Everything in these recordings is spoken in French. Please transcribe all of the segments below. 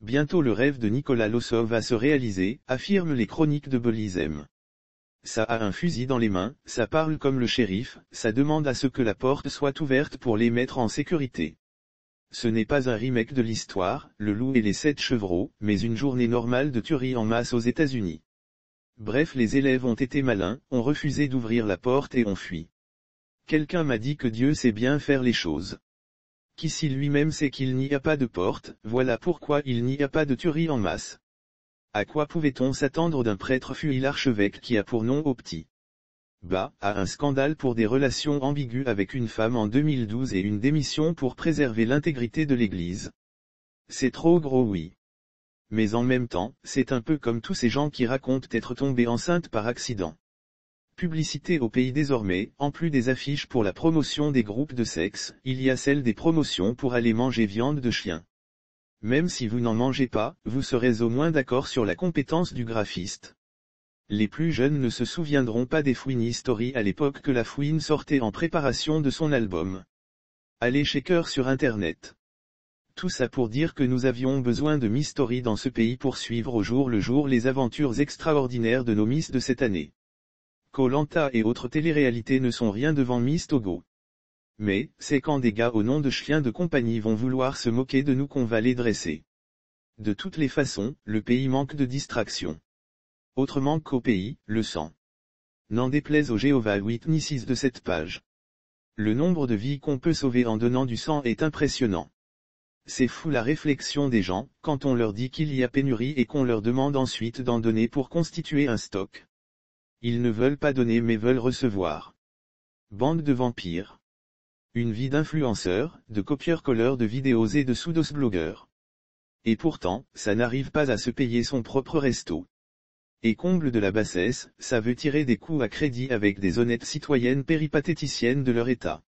Bientôt le rêve de Nicolas Lossov va se réaliser, affirment les chroniques de Belizem. Ça a un fusil dans les mains, ça parle comme le shérif, ça demande à ce que la porte soit ouverte pour les mettre en sécurité. Ce n'est pas un remake de l'histoire, Le Loup et les 7 chevreaux, mais une journée normale de tuerie en masse aux États-Unis. Bref, les élèves ont été malins, ont refusé d'ouvrir la porte et ont fui. Quelqu'un m'a dit que Dieu sait bien faire les choses. Qu'ici lui-même sait qu'il n'y a pas de porte, voilà pourquoi il n'y a pas de tuerie en masse. À quoi pouvait-on s'attendre d'un prêtre fui l'archevêque qui a pour nom Opti? Bah, à un scandale pour des relations ambiguës avec une femme en 2012 et une démission pour préserver l'intégrité de l'Église. C'est trop gros, oui. Mais en même temps, c'est un peu comme tous ces gens qui racontent être tombés enceintes par accident. Publicité au pays désormais, en plus des affiches pour la promotion des groupes de sexe, il y a celle des promotions pour aller manger viande de chien. Même si vous n'en mangez pas, vous serez au moins d'accord sur la compétence du graphiste. Les plus jeunes ne se souviendront pas des Fouini Story à l'époque que la Fouine sortait en préparation de son album. Allez checker sur internet. Tout ça pour dire que nous avions besoin de Miss Story dans ce pays pour suivre au jour le jour les aventures extraordinaires de nos Miss de cette année. Koh-Lanta et autres téléréalités ne sont rien devant Miss Togo. Mais, c'est quand des gars au nom de chiens de compagnie vont vouloir se moquer de nous qu'on va les dresser. De toutes les façons, le pays manque de distraction. Autrement qu'au pays, le sang. N'en déplaise aux Jehovah Witnesses de cette page. Le nombre de vies qu'on peut sauver en donnant du sang est impressionnant. C'est fou la réflexion des gens, quand on leur dit qu'il y a pénurie et qu'on leur demande ensuite d'en donner pour constituer un stock. Ils ne veulent pas donner mais veulent recevoir. Bande de vampires. Une vie d'influenceurs, de copieurs-colleurs de vidéos et de pseudos-blogueurs. Et pourtant, ça n'arrive pas à se payer son propre resto. Et comble de la bassesse, ça veut tirer des coups à crédit avec des honnêtes citoyennes péripatéticiennes de leur état.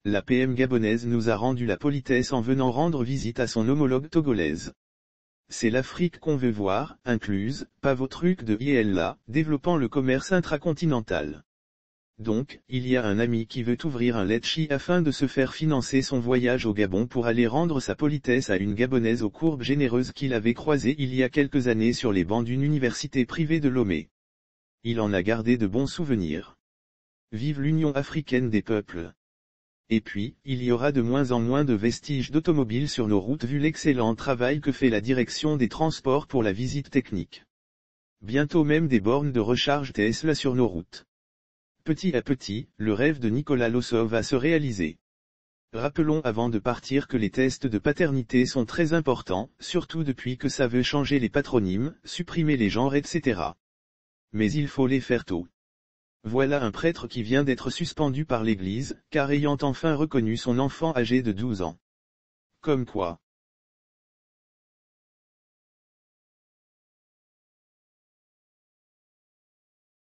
La PM gabonaise nous a rendu la politesse en venant rendre visite à son homologue togolaise. C'est l'Afrique qu'on veut voir, incluse, pas vos trucs de ILA, développant le commerce intracontinental. Donc, il y a un ami qui veut ouvrir un Letchi afin de se faire financer son voyage au Gabon pour aller rendre sa politesse à une Gabonaise aux courbes généreuses qu'il avait croisée il y a quelques années sur les bancs d'une université privée de Lomé. Il en a gardé de bons souvenirs. Vive l'Union africaine des peuples. Et puis, il y aura de moins en moins de vestiges d'automobiles sur nos routes vu l'excellent travail que fait la direction des transports pour la visite technique. Bientôt même des bornes de recharge Tesla sur nos routes. Petit à petit, le rêve de Nicolas Lossov va se réaliser. Rappelons avant de partir que les tests de paternité sont très importants, surtout depuis que ça veut changer les patronymes, supprimer les genres etc. Mais il faut les faire tôt. Voilà un prêtre qui vient d'être suspendu par l'Église, car ayant enfin reconnu son enfant âgé de 12 ans. Comme quoi.